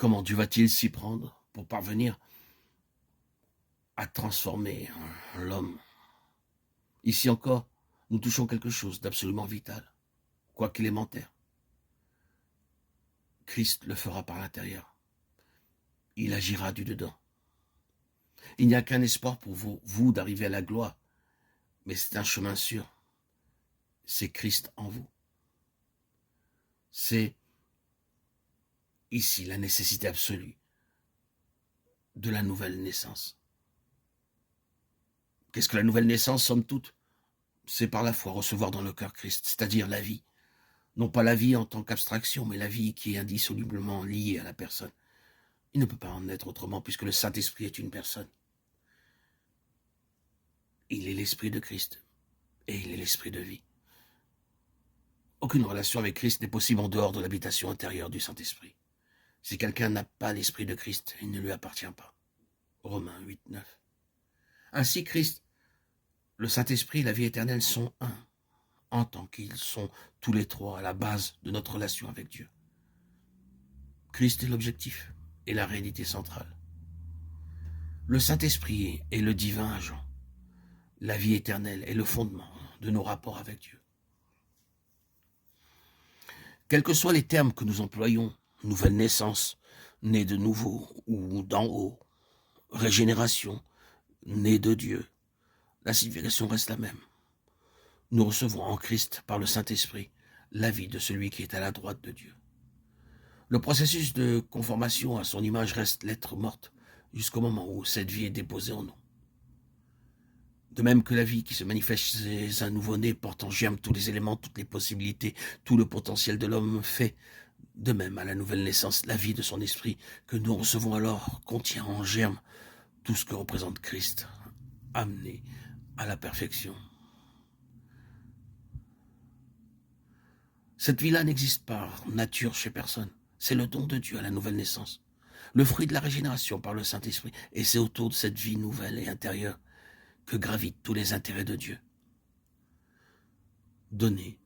comment Dieu va-t-il s'y prendre pour parvenir à transformer l'homme? Ici encore, nous touchons quelque chose d'absolument vital, quoique élémentaire. Christ le fera par l'intérieur. Il agira du dedans. Il n'y a qu'un espoir pour vous d'arriver à la gloire, mais c'est un chemin sûr. C'est Christ en vous. C'est ici la nécessité absolue de la nouvelle naissance. Qu'est-ce que la nouvelle naissance, somme toute? C'est par la foi recevoir dans le cœur Christ, c'est-à-dire la vie. Non pas la vie en tant qu'abstraction, mais la vie qui est indissolublement liée à la personne. Il ne peut pas en être autrement puisque le Saint-Esprit est une personne. Il est l'Esprit de Christ et il est l'Esprit de vie. Aucune relation avec Christ n'est possible en dehors de l'habitation intérieure du Saint-Esprit. Si quelqu'un n'a pas l'Esprit de Christ, il ne lui appartient pas. Romains 8, 9. Ainsi Christ, le Saint-Esprit et la vie éternelle sont un, en tant qu'ils sont tous les trois à la base de notre relation avec Dieu. Christ est l'objectif et la réalité centrale. Le Saint-Esprit est le divin agent. La vie éternelle est le fondement de nos rapports avec Dieu. Quels que soient les termes que nous employons, nouvelle naissance, né de nouveau ou d'en haut, régénération, né de Dieu, la signification reste la même. Nous recevons en Christ, par le Saint-Esprit, la vie de celui qui est à la droite de Dieu. Le processus de conformation à son image reste lettre morte jusqu'au moment où cette vie est déposée en nous. De même que la vie qui se manifeste chez un nouveau-né porte en germe tous les éléments, toutes les possibilités, tout le potentiel de l'homme fait, de même à la nouvelle naissance, la vie de son esprit que nous recevons alors contient en germe tout ce que représente Christ, amené à la perfection. Cette vie-là n'existe par nature chez personne. C'est le don de Dieu à la nouvelle naissance, le fruit de la régénération par le Saint-Esprit. Et c'est autour de cette vie nouvelle et intérieure que gravitent tous les intérêts de Dieu. Donner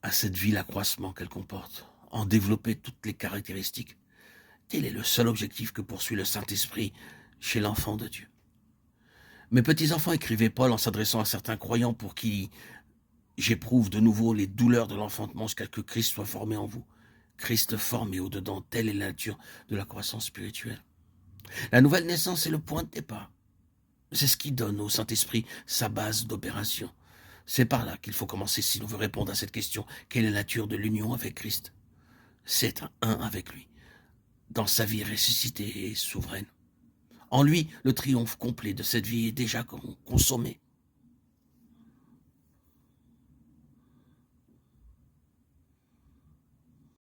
à cette vie l'accroissement qu'elle comporte, en développer toutes les caractéristiques. Tel est le seul objectif que poursuit le Saint-Esprit chez l'enfant de Dieu. Mes petits-enfants, écrivait Paul en s'adressant à certains croyants pour qui j'éprouve de nouveau les douleurs de l'enfantement jusqu'à ce que Christ soit formé en vous. Christ formé au-dedans, telle est la nature de la croissance spirituelle. La nouvelle naissance est le point de départ. C'est ce qui donne au Saint-Esprit sa base d'opération. C'est par là qu'il faut commencer si l'on veut répondre à cette question. Quelle est la nature de l'union avec Christ? C'est un avec lui, dans sa vie ressuscitée et souveraine. En lui, le triomphe complet de cette vie est déjà consommé.